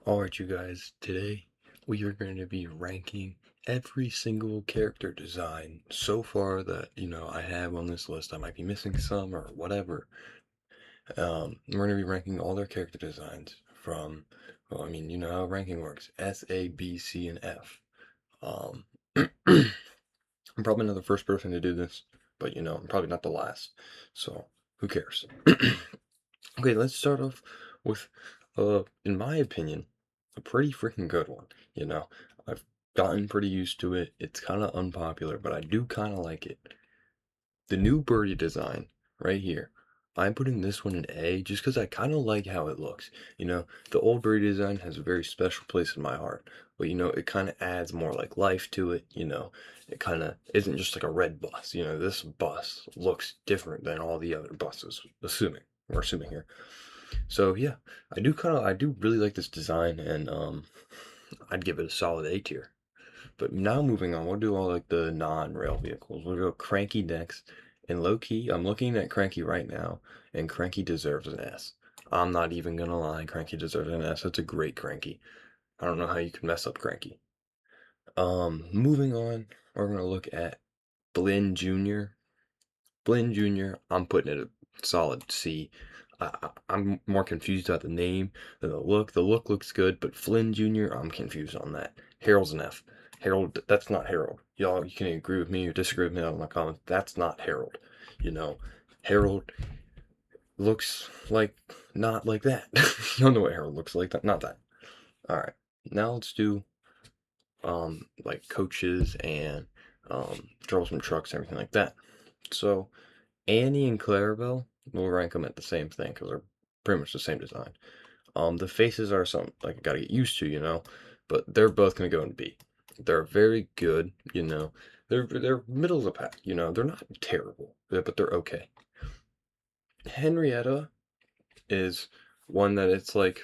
Alright, you guys, today we are going to be ranking every single character design so far that, I have on this list. I might be missing some or whatever. We're going to be ranking all their character designs from, well, you know how ranking works, S, A, B, C, and F. Um, I'm probably not the first person to do this, but, I'm probably not the last. So, who cares? Okay, let's start off with, in my opinion, a pretty freaking good one. You know, I've gotten pretty used to it. It's kind of unpopular, but I do kind of like it. The new birdie design right here. I'm putting this one in A just because I kind of like how it looks. The old birdie design has a very special place in my heart, but it kind of adds more like life to it. It kind of isn't just like a red bus. This bus looks different than all the other buses, we're assuming here. So yeah, I do really like this design, and I'd give it a solid A tier. But now moving on, we'll do all like the non-rail vehicles. We'll go Cranky next. And low key, I'm looking at Cranky right now, and Cranky deserves an S. I'm not even gonna lie, Cranky deserves an S. It's a great Cranky. I don't know how you can mess up Cranky. Moving on, we're gonna look at Blinn Jr. Blinn Jr., I'm putting it a solid C. I'm more confused about the name than the look. The look looks good, but Flynn Jr., I'm confused on that. Harold's an F. Harold, that's not Harold. Y'all, you can agree with me or disagree with me on my comments. That's not Harold. You know, Harold looks like not like that. You don't know what Harold looks like. Not that. All right. Now let's do like coaches and troublesome trucks, everything like that. So Annie and Clarabelle, we'll rank them at the same thing because they're pretty much the same design. The faces are something like I gotta get used to, but they're both gonna go in B. They're very good, They're middle of the pack, They're not terrible, but they're okay. Henrietta is one that it's like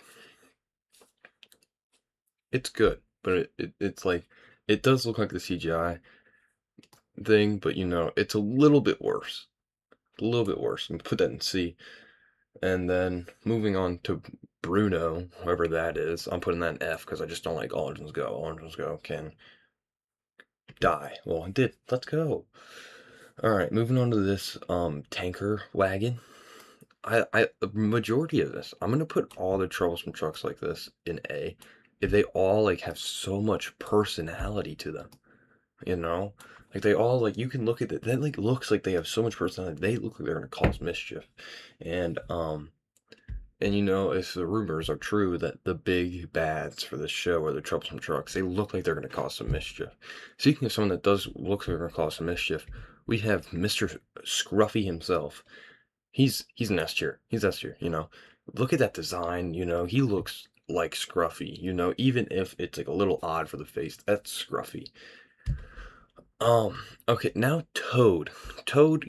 it's good, but it's like it does look like the CGI thing, but it's a little bit worse. A little bit worse. And put that in C. And then moving on to Bruno, whoever that is, I'm putting that in F because I just don't like All Engines Go. All Engines Go can die. Well, it did. Let's go. All right, moving on to this tanker wagon. The majority of this, I'm gonna put all the troublesome trucks like this in A. If they all like have so much personality to them, you know, like they all like you can look at it. That like looks like they have so much personality. They look like they're gonna cause mischief, and if the rumors are true that the big bads for this show are the troublesome trucks, they look like they're going to cause some mischief. Speaking of someone that does look like they're going to cause some mischief, we have Mr. Scruffy himself. He's an S tier. He's S tier. Look at that design. He looks like Scruffy. Even if it's like a little odd for the face, that's Scruffy. Okay, now Toad. Toad,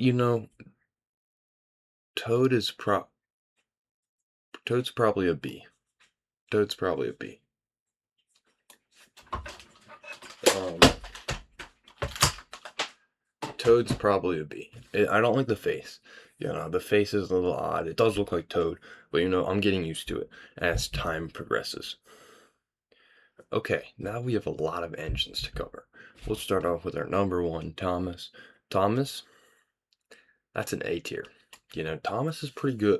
Toad is Toad's probably a B. Toad's probably a B. Um, Toad's probably a B. I don't like the face. The face is a little odd. It does look like Toad, but I'm getting used to it as time progresses. Okay, now we have a lot of engines to cover. We'll start off with our number one, Thomas. Thomas, that's an A tier. Thomas is pretty good.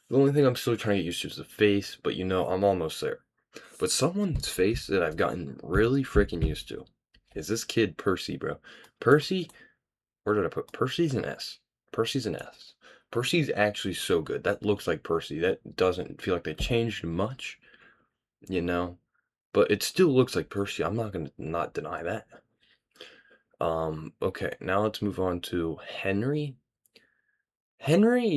The only thing I'm still trying to get used to is the face, but I'm almost there. But someone's face that I've gotten really freaking used to is this kid, Percy, bro. Percy, where did I put Percy's an S? Percy's an S. Percy's actually so good. That looks like Percy. That doesn't feel like they changed much, you know? But it still looks like Percy. I'm not gonna not deny that. Okay, now let's move on to Henry. Henry,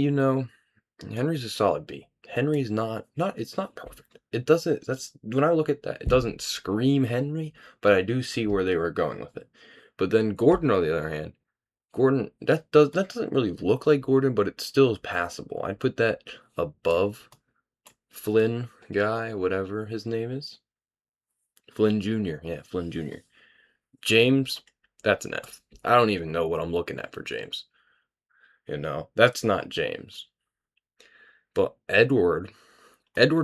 Henry's a solid B. Henry's it's not perfect. It doesn't that's when I look at that, it doesn't scream Henry, but I do see where they were going with it. But then Gordon, on the other hand, Gordon, that doesn't really look like Gordon, but it still is passable. I'd put that above Flynn guy, whatever his name is. Flynn Jr. Yeah, Flynn Jr. James, that's an F. I don't even know what I'm looking at for James. That's not James. But Edward's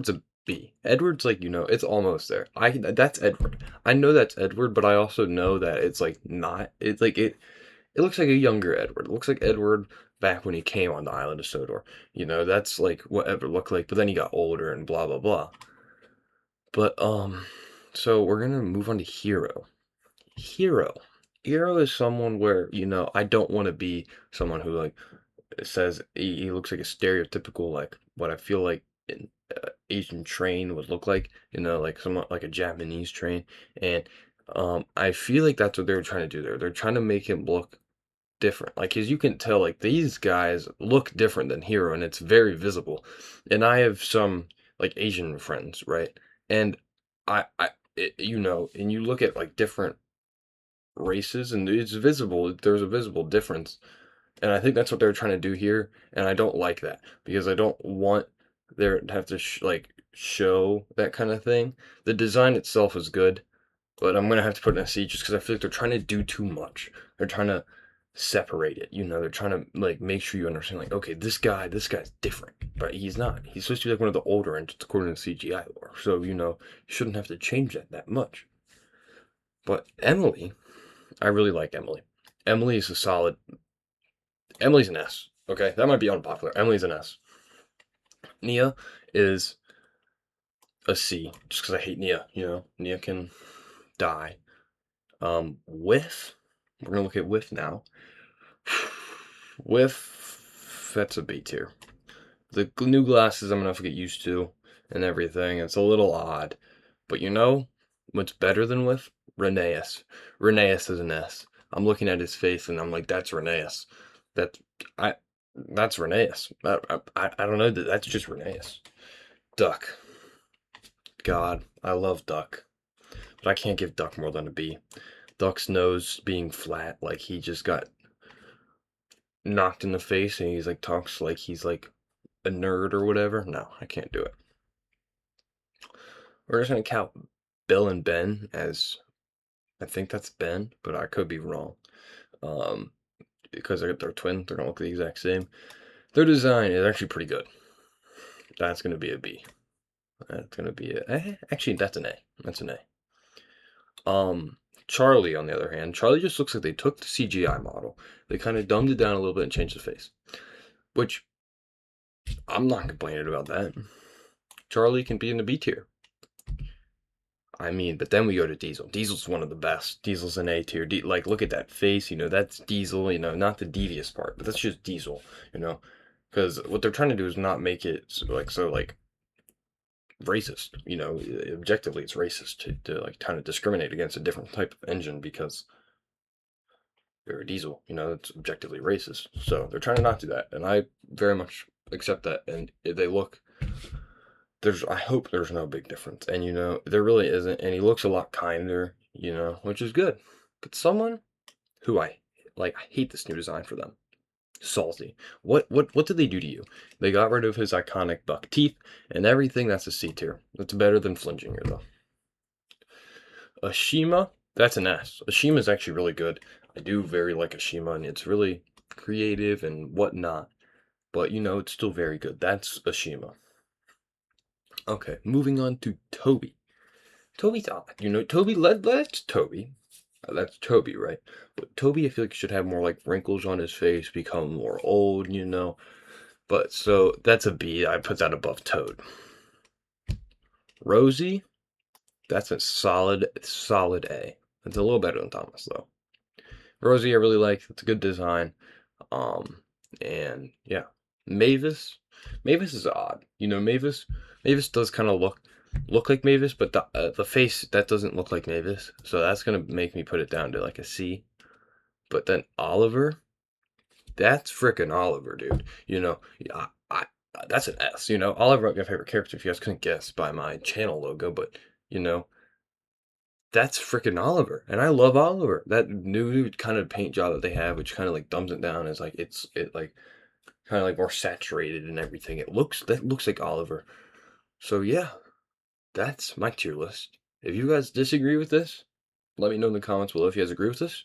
a B. Edward's like, it's almost there. That's Edward. I know that's Edward, but I also know that it's like not. It's like it looks like a younger Edward. It looks like Edward back when he came on the island of Sodor. That's like what Edward looked like, but then he got older and blah blah blah. But so we're gonna move on to Hero. Hero. Hero is someone where, I don't want to be someone who like says he looks like a stereotypical like what I feel like an Asian train would look like, like somewhat like a Japanese train, and I feel like that's what they were trying to do there. They're trying to make him look different, like as you can tell, like these guys look different than Hero, and it's very visible. And I have some like Asian friends, right? And and you look at like different races, and it's visible. There's a visible difference, and I think that's what they're trying to do here, and I don't like that because I don't want there to have to show that kind of thing. The design itself is good, but I'm gonna have to put it in a C just because I feel like they're trying to do too much. They're trying to separate it. They're trying to like make sure you understand, like, okay, this guy's different, but he's not. He's supposed to be like one of the older engines according to CGI lore. So you shouldn't have to change that much. But Emily, I really like Emily. Emily is a solid. Emily's an S. Okay, that might be unpopular. Emily's an S. Nia is a C, just because I hate Nia. Nia can die. Whiff. We're gonna look at Whiff now. Whiff. That's a B tier. The new glasses I'm gonna have to get used to and everything. It's a little odd, but what's better than Whiff? Rheneas. Rheneas is an S. I'm looking at his face and I'm like, that's Rheneas. That I. That's Rheneas. I don't know. That's just Rheneas. Duck. God, I love Duck, but I can't give Duck more than a B. Duck's nose being flat, like he just got knocked in the face, and he's like talks like he's like a nerd or whatever. No, I can't do it. We're just gonna count Bill and Ben as I think that's Ben, but I could be wrong. Um, because they're twins, they're gonna look the exact same. Their design is actually pretty good. That's gonna be a B. That's gonna be actually that's an A. That's an A. Charlie, on the other hand, Charlie just looks like they took the CGI model, they kind of dumbed it down a little bit and changed the face, which I'm not complaining about that. Charlie can be in the B tier. I mean, but then we go to Diesel. Diesel's one of the best. Diesel's an A tier. Like, look at that face. That's Diesel. Not the devious part, but that's just Diesel. Because what they're trying to do is not make it so like racist. Objectively, it's racist to like kind of discriminate against a different type of engine because they're a diesel. It's objectively racist. So they're trying to not do that, and I very much accept that. And they look. I hope there's no big difference, and there really isn't. And he looks a lot kinder, which is good. But someone who I like, I hate this new design for them. Salty. What did they do to you? They got rid of his iconic buck teeth and everything. That's a C tier. That's better than Flinginger though. Ashima, that's an S. Ashima is actually really good. I do very like Ashima, and it's really creative and whatnot. But it's still very good. That's Ashima. Okay, moving on to Toby. Toby's odd. Toby that's Toby. That's Toby, right? But Toby, I feel like should have more like wrinkles on his face, become more old. But so that's a B. I put that above Toad. Rosie, that's a solid A. It's a little better than Thomas though. Rosie, I really like. It's a good design. And yeah, Mavis. Mavis is odd. Mavis does kind of look like Mavis, but the face that doesn't look like Mavis. So that's gonna make me put it down to like a C. But then Oliver, that's freaking Oliver, dude. I that's an S. Oliver might be my favorite character if you guys couldn't guess by my channel logo, but you know that's freaking Oliver, and I love Oliver. That new kind of paint job that they have, which kind of like dumbs it down, is like it like kind of like more saturated and everything. That looks like Oliver. So yeah, that's my tier list. If you guys disagree with this, let me know in the comments below. If you guys agree with this,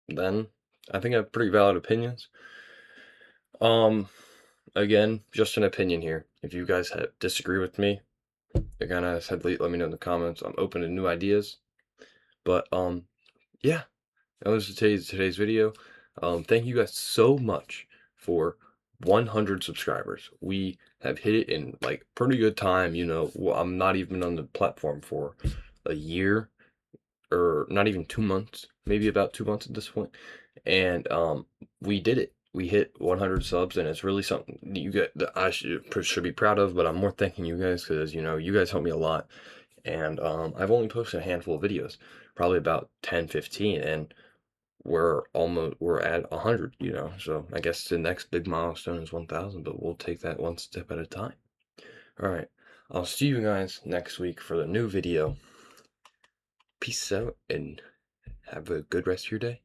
then I think I have pretty valid opinions. Um, again, just an opinion here. If you guys disagree with me, you're gonna let me know in the comments. I'm open to new ideas. But yeah, that was today's video. Thank you guys so much for 100 subscribers. We have hit it in like pretty good time. Well, I'm not even on the platform for a year, or not even 2 months, maybe about 2 months at this point. And we did it. We hit 100 subs, and it's really something you get that I should be proud of. But I'm more thanking you guys because you guys help me a lot. And I've only posted a handful of videos, probably about 10, 15, and we're at 100. So I guess the next big milestone is 1,000, but we'll take that one step at a time. All right, I'll see you guys next week for the new video. Peace out and have a good rest of your day.